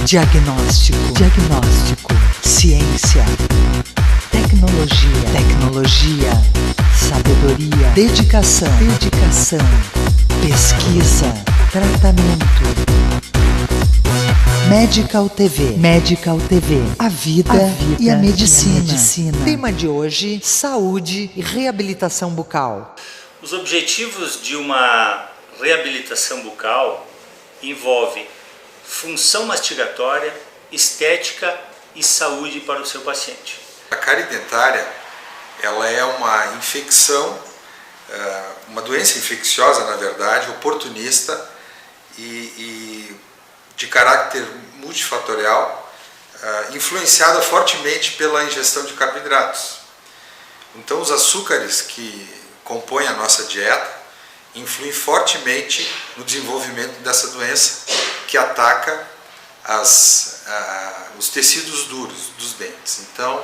Diagnóstico. Ciência. Tecnologia. Sabedoria. Dedicação. Pesquisa. Tratamento. Medical TV. A vida e a medicina. Tema de hoje: saúde e reabilitação bucal. Os objetivos de uma reabilitação bucal envolvem função mastigatória, estética e saúde para o seu paciente. A cárie dentária, ela é uma infecção, uma doença infecciosa, na verdade, oportunista e de caráter multifatorial, influenciada fortemente pela ingestão de carboidratos. Então, os açúcares que compõem a nossa dieta influem fortemente no desenvolvimento dessa doença que ataca os tecidos duros dos dentes. Então,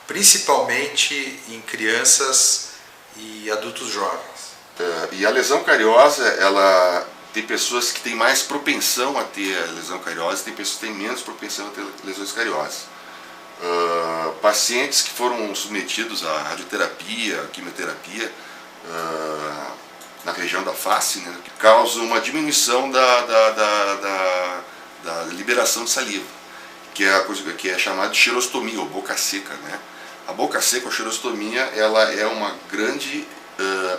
principalmente em crianças e adultos jovens. E a lesão cariosa, ela tem pessoas que têm mais propensão a ter a lesão cariosa, tem pessoas que têm menos propensão a ter lesões cariosas. Pacientes que foram submetidos à radioterapia, à quimioterapia, na região da face, né, que causam uma diminuição da liberação de saliva, que é a coisa que é chamada de xerostomia, ou boca seca, né? A boca seca, ou xerostomia, ela é uma grande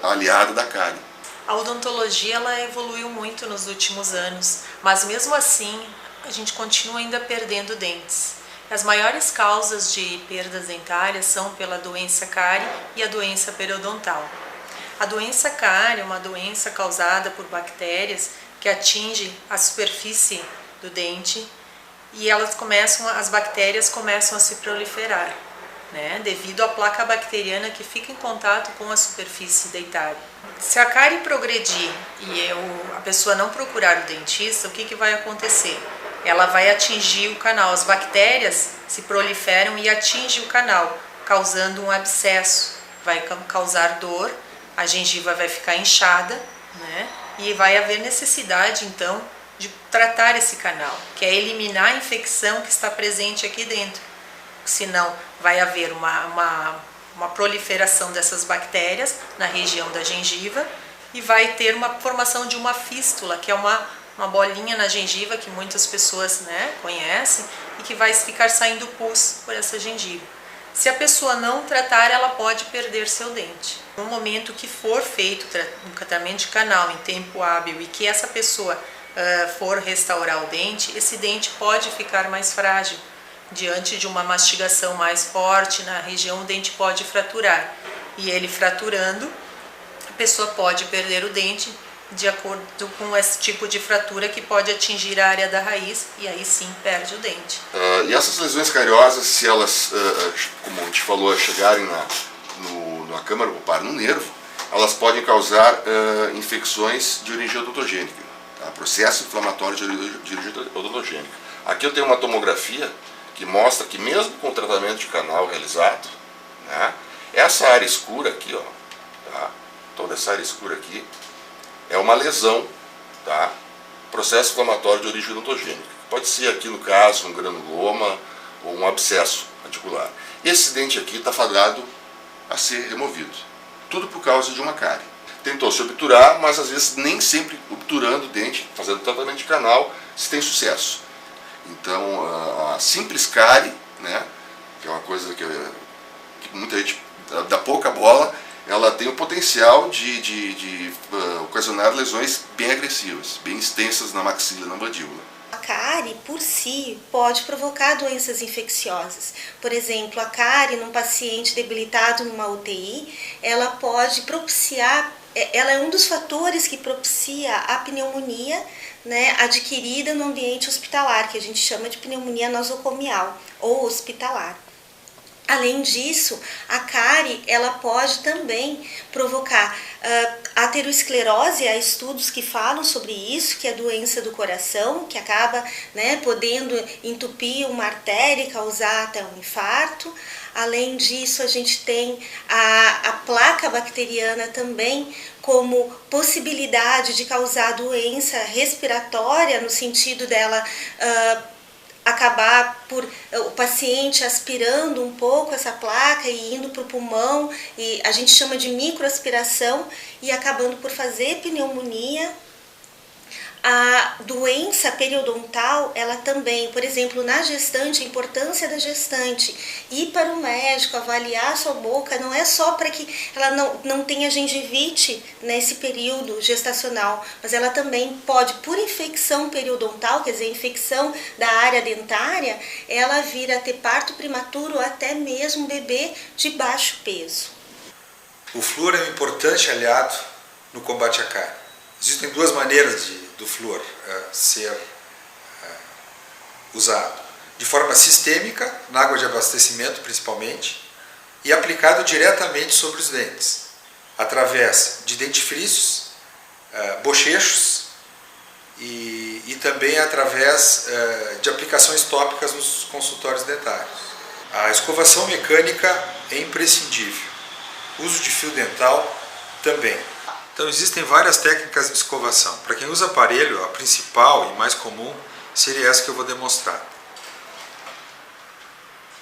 aliada da cárie. A odontologia ela evoluiu muito nos últimos anos, mas mesmo assim a gente continua ainda perdendo dentes. As maiores causas de perdas dentárias são pela doença cárie e a doença periodontal. A doença cárie é uma doença causada por bactérias que atinge a superfície do dente e as bactérias começam a se proliferar, né, devido à placa bacteriana que fica em contato com a superfície dentária. Se a cárie progredir e a pessoa não procurar o dentista, o que vai acontecer? Ela vai atingir o canal, as bactérias se proliferam e atingem o canal, causando um abscesso, vai causar dor, a gengiva vai ficar inchada, né? E vai haver necessidade então de tratar esse canal, que é eliminar a infecção que está presente aqui dentro. Senão vai haver uma proliferação dessas bactérias na região da gengiva e vai ter uma formação de uma fístula, que é uma bolinha na gengiva que muitas pessoas, né, conhecem e que vai ficar saindo pus por essa gengiva. Se a pessoa não tratar, ela pode perder seu dente. No momento que for feito um tratamento de canal em tempo hábil e que essa pessoa for restaurar o dente, esse dente pode ficar mais frágil. Diante de uma mastigação mais forte na região, o dente pode fraturar. E ele fraturando, a pessoa pode perder o dente de acordo com esse tipo de fratura que pode atingir a área da raiz e aí sim perde o dente. E essas lesões cariosas, se elas, como a gente falou, chegarem na câmara pulpar, no nervo, elas podem causar infecções de origem odontogênica, tá? Processo inflamatório de origem odontogênica. Aqui eu tenho uma tomografia que mostra que mesmo com o tratamento de canal realizado, né, essa área escura aqui, ó, tá? Toda essa área escura aqui é uma lesão, tá? Processo inflamatório de origem odontogênica. Pode ser aqui no caso um granuloma ou um abscesso radicular. Esse dente aqui está fadado a ser removido, tudo por causa de uma cárie. Tentou se obturar, mas às vezes nem sempre obturando o dente, fazendo tratamento de canal, se tem sucesso. Então, a simples cárie, né, que é uma coisa que muita gente dá pouca bola, ela tem o potencial de ocasionar lesões bem agressivas, bem extensas na maxila e na mandíbula. A cárie, por si, pode provocar doenças infecciosas. Por exemplo, a cárie num paciente debilitado numa UTI, ela pode propiciar, ela é um dos fatores que propicia a pneumonia, né, adquirida no ambiente hospitalar, que a gente chama de pneumonia nosocomial ou hospitalar. Além disso, a cárie ela pode também provocar aterosclerose. Há estudos que falam sobre isso, que é a doença do coração, que acaba, né, podendo entupir uma artéria e causar até um infarto. Além disso, a gente tem a placa bacteriana também como possibilidade de causar doença respiratória, no sentido dela acabar por o paciente aspirando um pouco essa placa e indo para o pulmão, e a gente chama de microaspiração, e acabando por fazer pneumonia. A doença periodontal, ela também, por exemplo, na gestante, a importância da gestante ir para o médico, avaliar a sua boca, não é só para que ela não tenha gengivite nesse período gestacional, mas ela também pode, por infecção periodontal, quer dizer, infecção da área dentária, ela vir a ter parto prematuro ou até mesmo bebê de baixo peso. O flúor é um importante aliado no combate à cárie. Existem duas maneiras do flúor ser usado. De forma sistêmica, na água de abastecimento principalmente, e aplicado diretamente sobre os dentes, através de dentifrícios, bochechos e também através de aplicações tópicas nos consultórios dentários. A escovação mecânica é imprescindível. O uso de fio dental também. Então existem várias técnicas de escovação. Para quem usa aparelho, a principal e mais comum seria essa que eu vou demonstrar.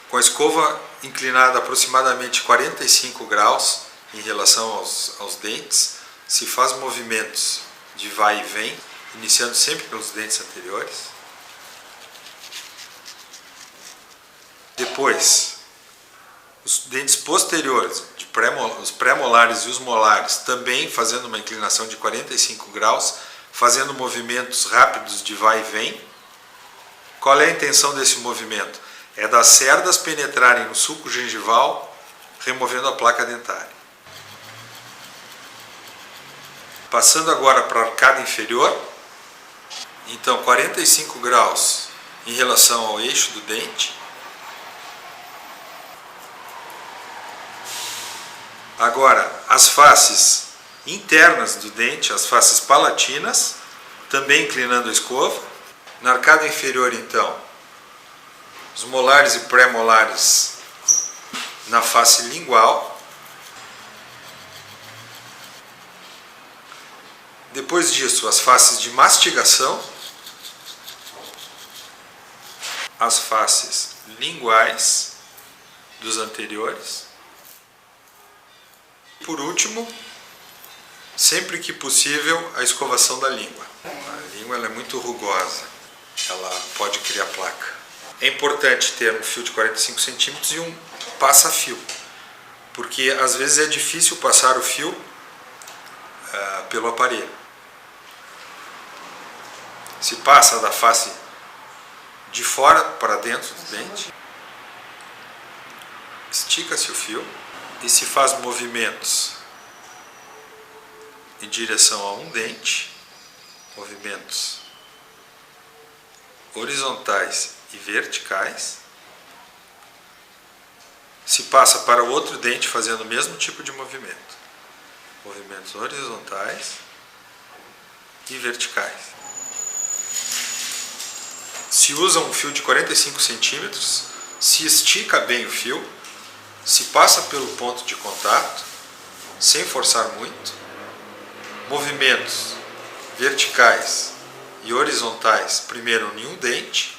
Com a escova inclinada aproximadamente 45 graus em relação aos dentes, se faz movimentos de vai e vem, iniciando sempre pelos dentes anteriores. Depois, os dentes posteriores, os pré-molares e os molares, também fazendo uma inclinação de 45 graus, fazendo movimentos rápidos de vai e vem. Qual é a intenção desse movimento? É das cerdas penetrarem no sulco gengival, removendo a placa dentária. Passando agora para a arcada inferior, então 45 graus em relação ao eixo do dente. Agora, as faces internas do dente, as faces palatinas, também inclinando a escova. Na arcada inferior, então, os molares e pré-molares na face lingual. Depois disso, as faces de mastigação, as faces linguais dos anteriores. Por último, sempre que possível, a escovação da língua. A língua ela é muito rugosa, ela pode criar placa. É importante ter um fio de 45 centímetros e um passa-fio, porque às vezes é difícil passar o fio pelo aparelho. Se passa da face de fora para dentro do dente, estica-se o fio e se faz movimentos em direção a um dente, movimentos horizontais e verticais. Se passa para o outro dente fazendo o mesmo tipo de movimento, movimentos horizontais e verticais. Se usa um fio de 45 centímetros, se estica bem o fio, se passa pelo ponto de contato, sem forçar muito, movimentos verticais e horizontais, primeiro em um dente,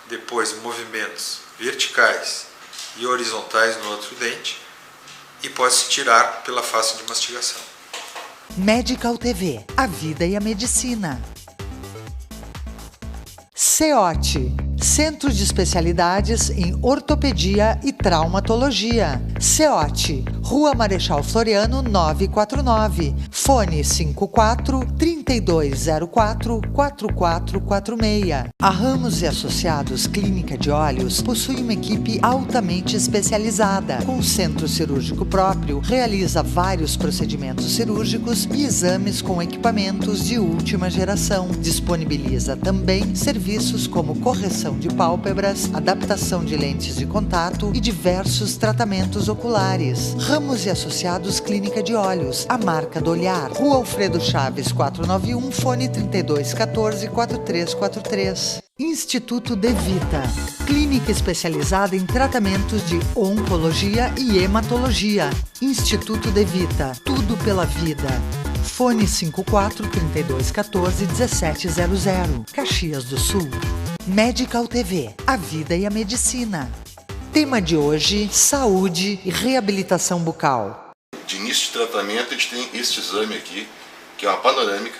depois movimentos verticais e horizontais no outro dente, e pode-se tirar pela face de mastigação. Medical TV, a vida e a medicina. CEOT, Centro de Especialidades em Ortopedia e Traumatologia. CEOT, Rua Marechal Floriano 949, fone 54 3204 4446. A Ramos e Associados Clínica de Olhos possui uma equipe altamente especializada, com centro cirúrgico próprio, realiza vários procedimentos cirúrgicos e exames com equipamentos de última geração. Disponibiliza também serviços como correção de pálpebras, adaptação de lentes de contato e diversos tratamentos oculares. Ramos e Associados Clínica de Olhos, a marca do olhar. Rua Alfredo Chaves 491, fone 3214 4343. Instituto De Vita, clínica especializada em tratamentos de oncologia e hematologia. Instituto De Vita, tudo pela vida. Fone 54 3214 1700, Caxias do Sul. Medical TV, a vida e a medicina. Tema de hoje, saúde e reabilitação bucal. De início de tratamento, a gente tem este exame aqui, que é uma panorâmica,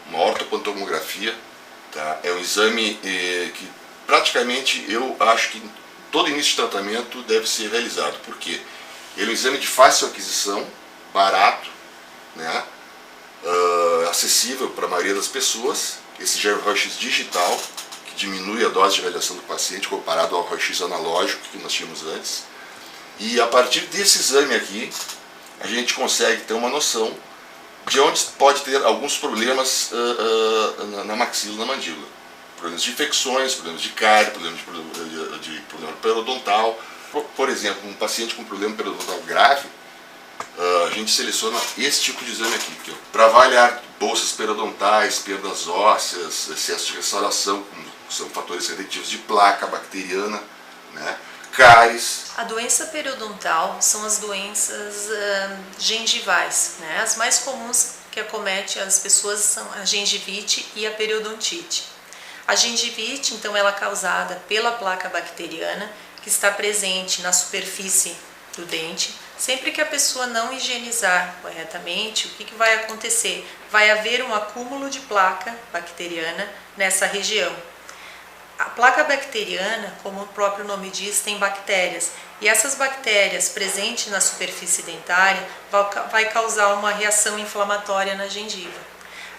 uma ortopantomografia. Tá? É um exame que praticamente eu acho que todo início de tratamento deve ser realizado. Por quê? Ele é um exame de fácil aquisição, barato, né? Acessível para a maioria das pessoas. Esse já é o raio-x digital, que diminui a dose de radiação do paciente comparado ao raio-x analógico que nós tínhamos antes. E a partir desse exame aqui, a gente consegue ter uma noção de onde pode ter alguns problemas na maxila, na mandíbula. Problemas de infecções, problemas de cárie, problemas de problema periodontal. Por exemplo, um paciente com problema periodontal grave, a gente seleciona esse tipo de exame aqui, para avaliar bolsas periodontais, perdas ósseas, excesso de restauração, são fatores retentivos de placa bacteriana, né? Cáries. A doença periodontal são as doenças gengivais, né? As mais comuns que acomete as pessoas são a gengivite e a periodontite. A gengivite, então, ela é causada pela placa bacteriana que está presente na superfície do dente. Sempre que a pessoa não higienizar corretamente, o que vai acontecer? Vai haver um acúmulo de placa bacteriana nessa região. A placa bacteriana, como o próprio nome diz, tem bactérias. E essas bactérias presentes na superfície dentária vai causar uma reação inflamatória na gengiva.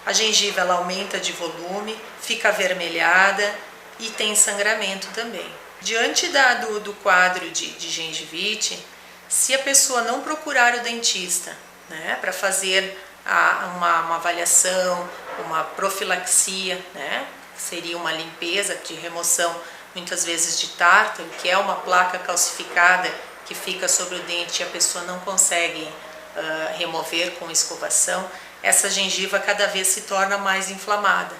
A gengiva ela aumenta de volume, fica avermelhada e tem sangramento também. Diante do quadro de gengivite, se a pessoa não procurar o dentista, né, para fazer uma avaliação, uma profilaxia, né, seria uma limpeza de remoção, muitas vezes de tártaro, que é uma placa calcificada que fica sobre o dente e a pessoa não consegue remover com escovação, essa gengiva cada vez se torna mais inflamada.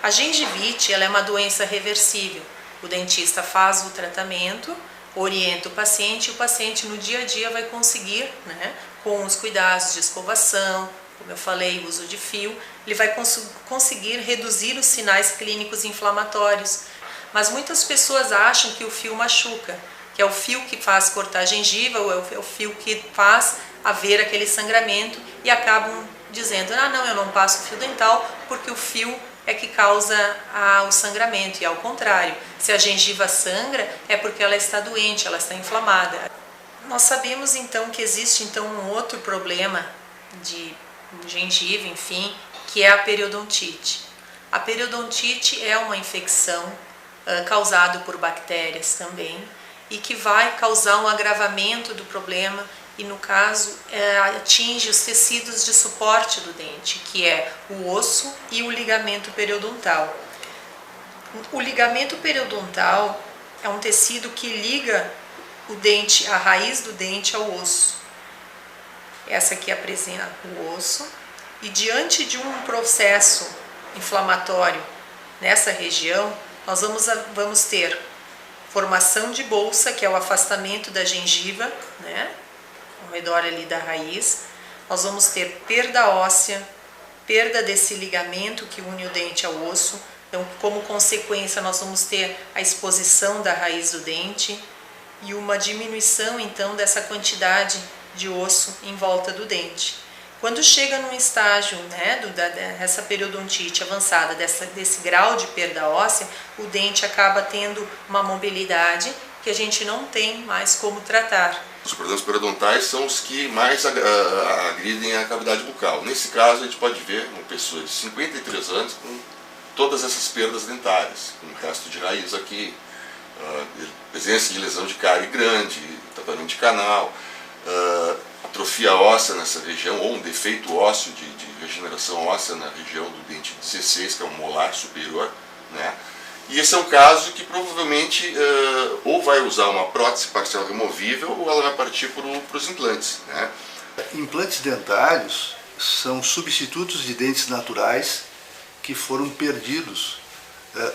A gengivite ela é uma doença reversível. O dentista faz o tratamento, orienta o paciente e o paciente no dia a dia vai conseguir, né, com os cuidados de escovação, como eu falei, o uso de fio, ele vai conseguir reduzir os sinais clínicos inflamatórios. Mas muitas pessoas acham que o fio machuca, que é o fio que faz cortar a gengiva, ou é o fio que faz haver aquele sangramento e acabam dizendo, não, eu não passo fio dental porque o fio é que causa o sangramento, e ao contrário, se a gengiva sangra é porque ela está doente, ela está inflamada. Nós sabemos então que existe então um outro problema de gengiva, enfim, que é a periodontite. A periodontite é uma infecção causada por bactérias também e que vai causar um agravamento do problema e, no caso, atinge os tecidos de suporte do dente, que é o osso e o ligamento periodontal. O ligamento periodontal é um tecido que liga o dente, a raiz do dente ao osso. Essa aqui apresenta o osso e, diante de um processo inflamatório nessa região, nós vamos ter formação de bolsa, que é o afastamento da gengiva, né, ao redor ali da raiz. Nós vamos ter perda óssea, perda desse ligamento que une o dente ao osso. Então, como consequência, nós vamos ter a exposição da raiz do dente e uma diminuição, então, dessa quantidade de osso em volta do dente. Quando chega num estágio, né, dessa periodontite avançada, desse grau de perda óssea, o dente acaba tendo uma mobilidade que a gente não tem mais como tratar. Os problemas periodontais são os que mais agridem a cavidade bucal. Nesse caso, a gente pode ver uma pessoa de 53 anos com todas essas perdas dentárias, com o resto de raiz aqui, presença de lesão de cárie grande, tratamento de canal, atrofia óssea nessa região, ou um defeito ósseo de regeneração óssea na região do dente 16, que é o molar superior, né? E esse é um caso que provavelmente ou vai usar uma prótese parcial removível ou ela vai partir para os implantes, né? Implantes dentários são substitutos de dentes naturais que foram perdidos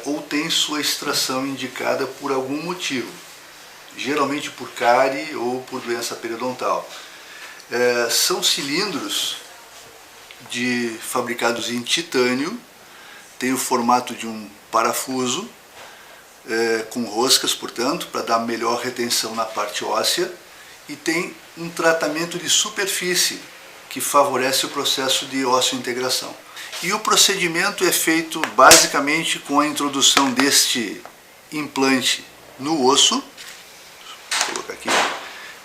ou têm sua extração indicada por algum motivo, geralmente por cárie ou por doença periodontal. São cilindros fabricados em titânio, tem o formato de um parafuso, com roscas, portanto, para dar melhor retenção na parte óssea, e tem um tratamento de superfície que favorece o processo de ósseo-integração. E o procedimento é feito basicamente com a introdução deste implante no osso, vou colocar aqui,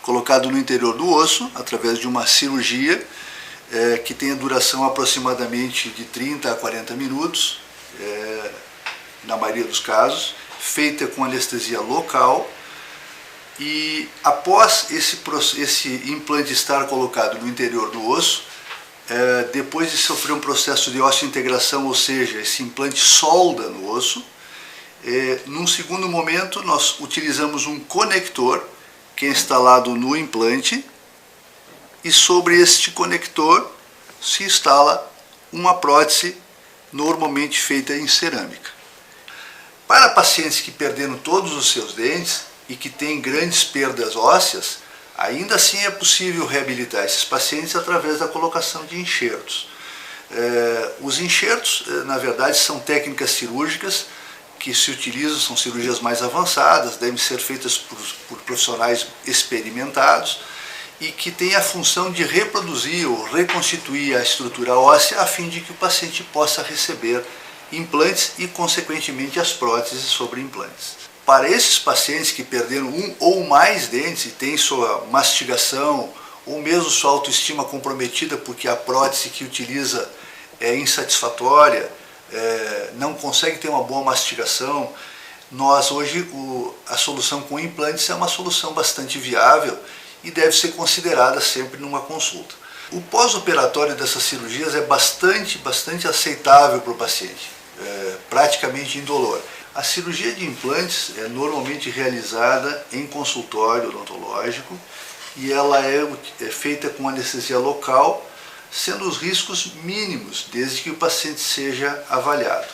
colocado no interior do osso, através de uma cirurgia que tem a duração aproximadamente de 30 a 40 minutos, na maioria dos casos, feita com anestesia local, e após esse implante estar colocado no interior do osso, depois de sofrer um processo de ósseo-integração, ou seja, esse implante solda no osso, num segundo momento nós utilizamos um conector que é instalado no implante, e sobre este conector se instala uma prótese normalmente feita em cerâmica. Para pacientes que perderam todos os seus dentes e que têm grandes perdas ósseas, ainda assim é possível reabilitar esses pacientes através da colocação de enxertos. Os enxertos, na verdade, são técnicas cirúrgicas que se utilizam, são cirurgias mais avançadas, devem ser feitas por profissionais experimentados e que têm a função de reproduzir ou reconstituir a estrutura óssea a fim de que o paciente possa receber implantes e, consequentemente, as próteses sobre implantes. Para esses pacientes que perderam um ou mais dentes e têm sua mastigação ou mesmo sua autoestima comprometida porque a prótese que utiliza é insatisfatória, não consegue ter uma boa mastigação, hoje a solução com implantes é uma solução bastante viável e deve ser considerada sempre numa consulta. O pós-operatório dessas cirurgias é bastante aceitável para o paciente, praticamente indolor. A cirurgia de implantes é normalmente realizada em consultório odontológico e ela é feita com anestesia local, sendo os riscos mínimos, desde que o paciente seja avaliado.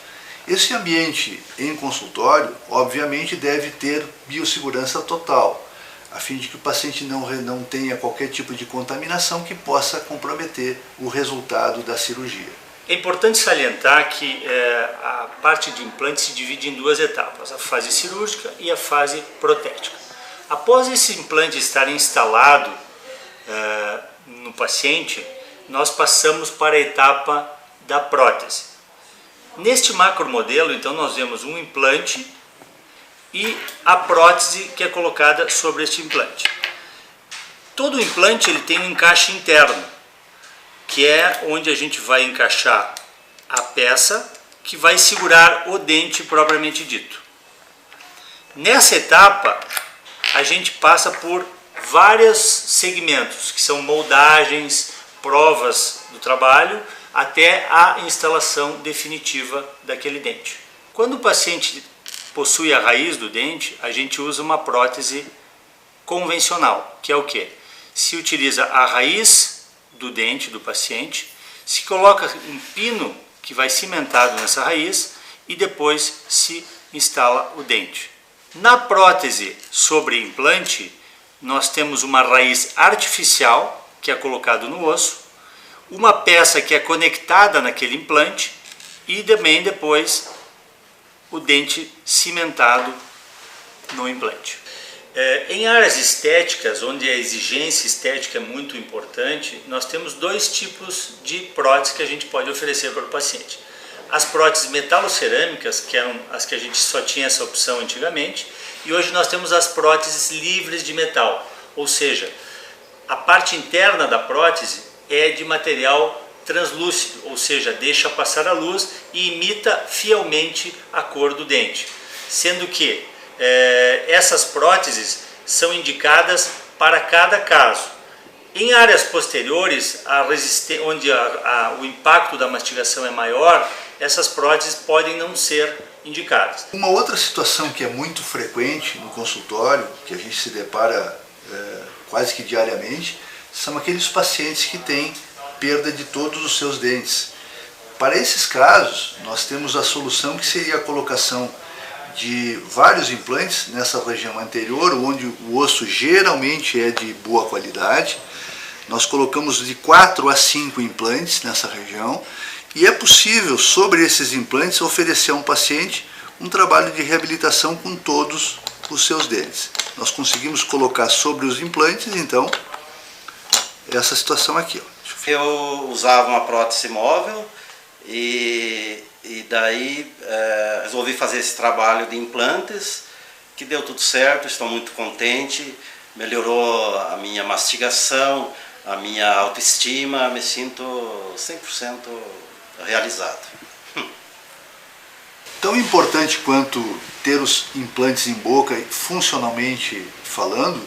Esse ambiente em consultório, obviamente, deve ter biossegurança total, a fim de que o paciente não tenha qualquer tipo de contaminação que possa comprometer o resultado da cirurgia. É importante salientar que a parte de implante se divide em duas etapas, a fase cirúrgica e a fase protética. Após esse implante estar instalado no paciente, nós passamos para a etapa da prótese. Neste macromodelo, então, nós vemos um implante e a prótese que é colocada sobre este implante. Todo implante ele tem um encaixe interno, que é onde a gente vai encaixar a peça que vai segurar o dente propriamente dito. Nessa etapa, a gente passa por vários segmentos, que são moldagens, provas do trabalho, até a instalação definitiva daquele dente. Quando o paciente possui a raiz do dente, a gente usa uma prótese convencional, que é o quê? Se utiliza a raiz do dente do paciente, se coloca um pino que vai cimentado nessa raiz e depois se instala o dente. Na prótese sobre implante, nós temos uma raiz artificial que é colocado no osso, uma peça que é conectada naquele implante e também depois o dente cimentado no implante. Em áreas estéticas, onde a exigência estética é muito importante, nós temos dois tipos de prótese que a gente pode oferecer para o paciente. As próteses metalocerâmicas, que eram as que a gente só tinha essa opção antigamente, e hoje nós temos as próteses livres de metal, ou seja, a parte interna da prótese é de material translúcido, ou seja, deixa passar a luz e imita fielmente a cor do dente, sendo que essas próteses são indicadas para cada caso. Em áreas posteriores, onde o impacto da mastigação é maior, essas próteses podem não ser indicadas. Uma outra situação que é muito frequente no consultório, que a gente se depara quase que diariamente, são aqueles pacientes que têm perda de todos os seus dentes. Para esses casos, nós temos a solução que seria a colocação de vários implantes nessa região anterior, onde o osso geralmente é de boa qualidade. Nós colocamos de 4 a 5 implantes nessa região e é possível, sobre esses implantes, oferecer ao paciente um trabalho de reabilitação com todos os seus dentes. Nós conseguimos colocar sobre os implantes, então, essa situação aqui. Eu usava uma prótese móvel e daí resolvi fazer esse trabalho de implantes, que deu tudo certo, estou muito contente, melhorou a minha mastigação, a minha autoestima, me sinto 100% realizado. Tão importante quanto ter os implantes em boca, funcionalmente falando,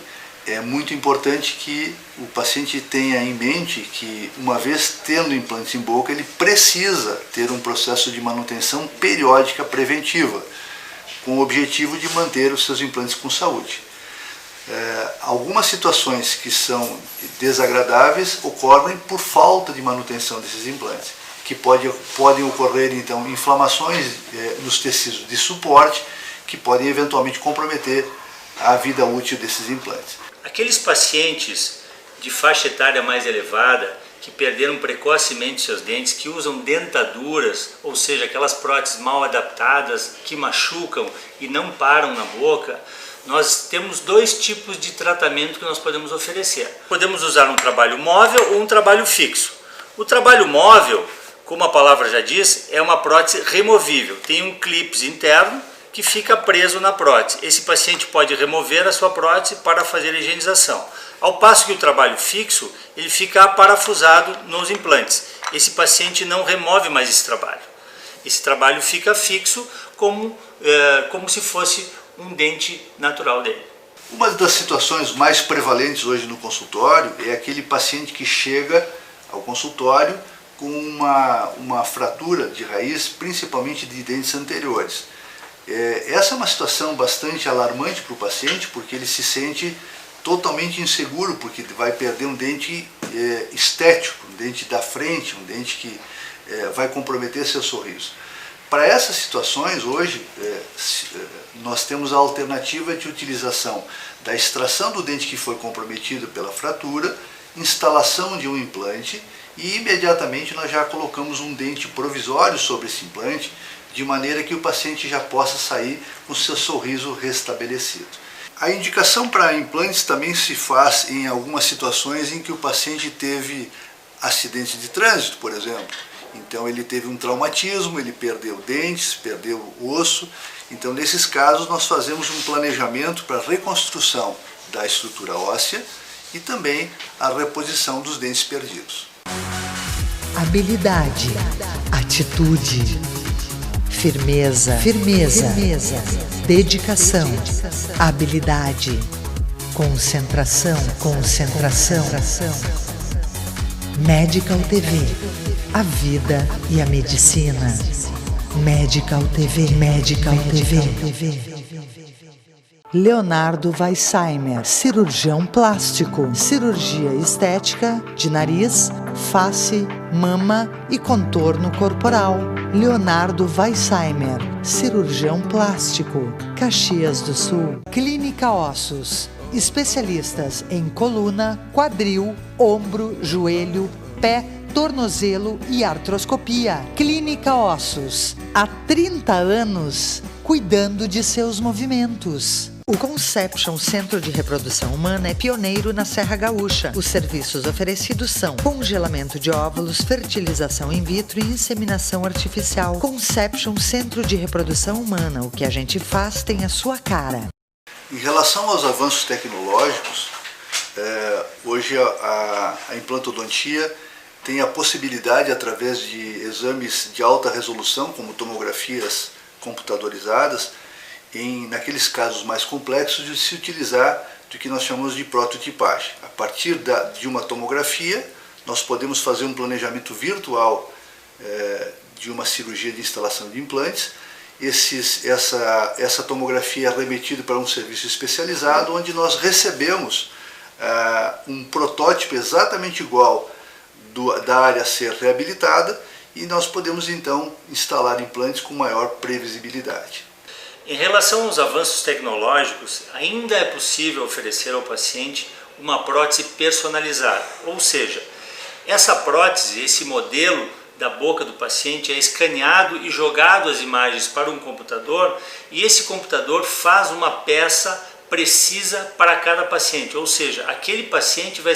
é muito importante que o paciente tenha em mente que, uma vez tendo implantes em boca, ele precisa ter um processo de manutenção periódica preventiva, com o objetivo de manter os seus implantes com saúde. Algumas situações que são desagradáveis ocorrem por falta de manutenção desses implantes, que podem ocorrer então inflamações nos tecidos de suporte, que podem eventualmente comprometer a vida útil desses implantes. Aqueles pacientes de faixa etária mais elevada, que perderam precocemente seus dentes, que usam dentaduras, ou seja, aquelas próteses mal adaptadas, que machucam e não param na boca, nós temos 2 tipos de tratamento que nós podemos oferecer. Podemos usar um trabalho móvel ou um trabalho fixo. O trabalho móvel, como a palavra já diz, é uma prótese removível. Tem um clips interno que fica preso na prótese. Esse paciente pode remover a sua prótese para fazer a higienização. Ao passo que o trabalho fixo, ele fica aparafusado nos implantes. Esse paciente não remove mais esse trabalho. Esse trabalho fica fixo como se fosse um dente natural dele. Uma das situações mais prevalentes hoje no consultório é aquele paciente que chega ao consultório com uma fratura de raiz, principalmente de dentes anteriores. Essa é uma situação bastante alarmante para o paciente, porque ele se sente totalmente inseguro, porque vai perder um dente estético, um dente da frente, um dente que vai comprometer seu sorriso. Para essas situações, hoje, nós temos a alternativa de utilização da extração do dente que foi comprometido pela fratura, instalação de um implante e imediatamente nós já colocamos um dente provisório sobre esse implante, de maneira que o paciente já possa sair com seu sorriso restabelecido. A indicação para implantes também se faz em algumas situações em que o paciente teve acidente de trânsito, por exemplo. Então ele teve um traumatismo, ele perdeu dentes, perdeu o osso. Então nesses casos nós fazemos um planejamento para a reconstrução da estrutura óssea e também a reposição dos dentes perdidos. Habilidade, atitude, firmeza, dedicação, habilidade, concentração. Medical TV, a vida e a medicina. Medical TV. Leonardo Weissheimer, cirurgião plástico, cirurgia estética de nariz, face, mama e contorno corporal. Leonardo Weissheimer, cirurgião plástico, Caxias do Sul. Clínica Ossos, especialistas em coluna, quadril, ombro, joelho, pé, tornozelo e artroscopia. Clínica Ossos, há 30 anos, cuidando de seus movimentos. O Conception Centro de Reprodução Humana é pioneiro na Serra Gaúcha. Os serviços oferecidos são congelamento de óvulos, fertilização in vitro e inseminação artificial. Conception Centro de Reprodução Humana, o que a gente faz tem a sua cara. Em relação aos avanços tecnológicos, Hoje a implantodontia tem a possibilidade, através de exames de alta resolução, como tomografias computadorizadas, naqueles casos mais complexos, de se utilizar do que nós chamamos de prototipagem. A partir de uma tomografia, nós podemos fazer um planejamento virtual de uma cirurgia de instalação de implantes. Essa tomografia é remetida para um serviço especializado, onde nós recebemos um protótipo exatamente igual da área a ser reabilitada, e nós podemos então instalar implantes com maior previsibilidade. Em relação aos avanços tecnológicos, ainda é possível oferecer ao paciente uma prótese personalizada, ou seja, essa prótese, esse modelo da boca do paciente é escaneado e jogado as imagens para um computador, e esse computador faz uma peça precisa para cada paciente, ou seja, aquele paciente vai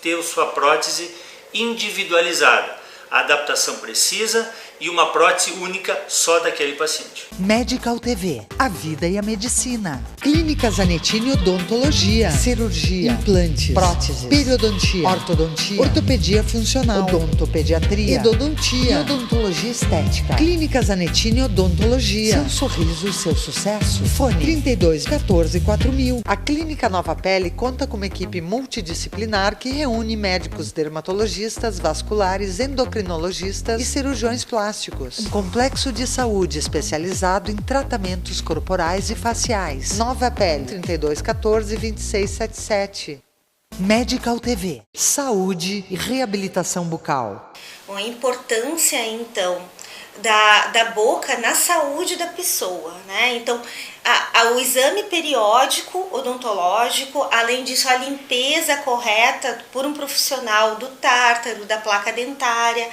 ter sua prótese individualizada, a adaptação precisa e uma prótese única só daquele paciente. Medical TV, a vida e a medicina. Clínica Zanettini Odontologia, cirurgia, implantes, próteses, periodontia, ortodontia, ortopedia funcional, odontopediatria, endodontia e odontologia estética. Clínica Zanettini Odontologia, seu sorriso, seu sucesso. Fone 32 14 4000. A Clínica Nova Pele conta com uma equipe multidisciplinar que reúne médicos dermatologistas, vasculares, endocrinologistas e cirurgiões plásticos. Um complexo de saúde especializado em tratamentos corporais e faciais. Nova Pele, 32 14 26 77. Medical TV, saúde e reabilitação bucal. A importância, então, da boca na saúde da pessoa, né? Então, o exame periódico odontológico, além disso a limpeza correta por um profissional do tártaro, da placa dentária,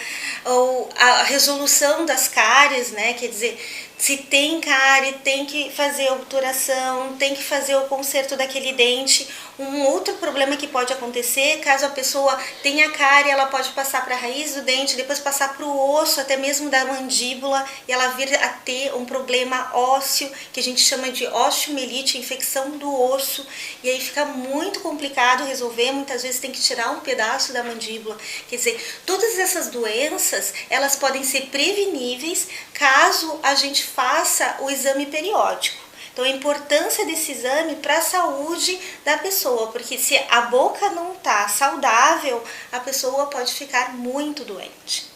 ou a resolução das cáries, né? Quer dizer, se tem cárie, tem que fazer a obturação, tem que fazer o conserto daquele dente. Um outro problema que pode acontecer, caso a pessoa tenha cárie, ela pode passar para a raiz do dente, depois passar para o osso, até mesmo da mandíbula, e ela vir a ter um problema ósseo, que a gente chama de osteomielite, infecção do osso, e aí fica muito complicado resolver, muitas vezes tem que tirar um pedaço da mandíbula. Quer dizer, todas essas doenças, elas podem ser preveníveis caso a gente faça o exame periódico. Então, a importância desse exame para a saúde da pessoa, porque se a boca não está saudável, a pessoa pode ficar muito doente.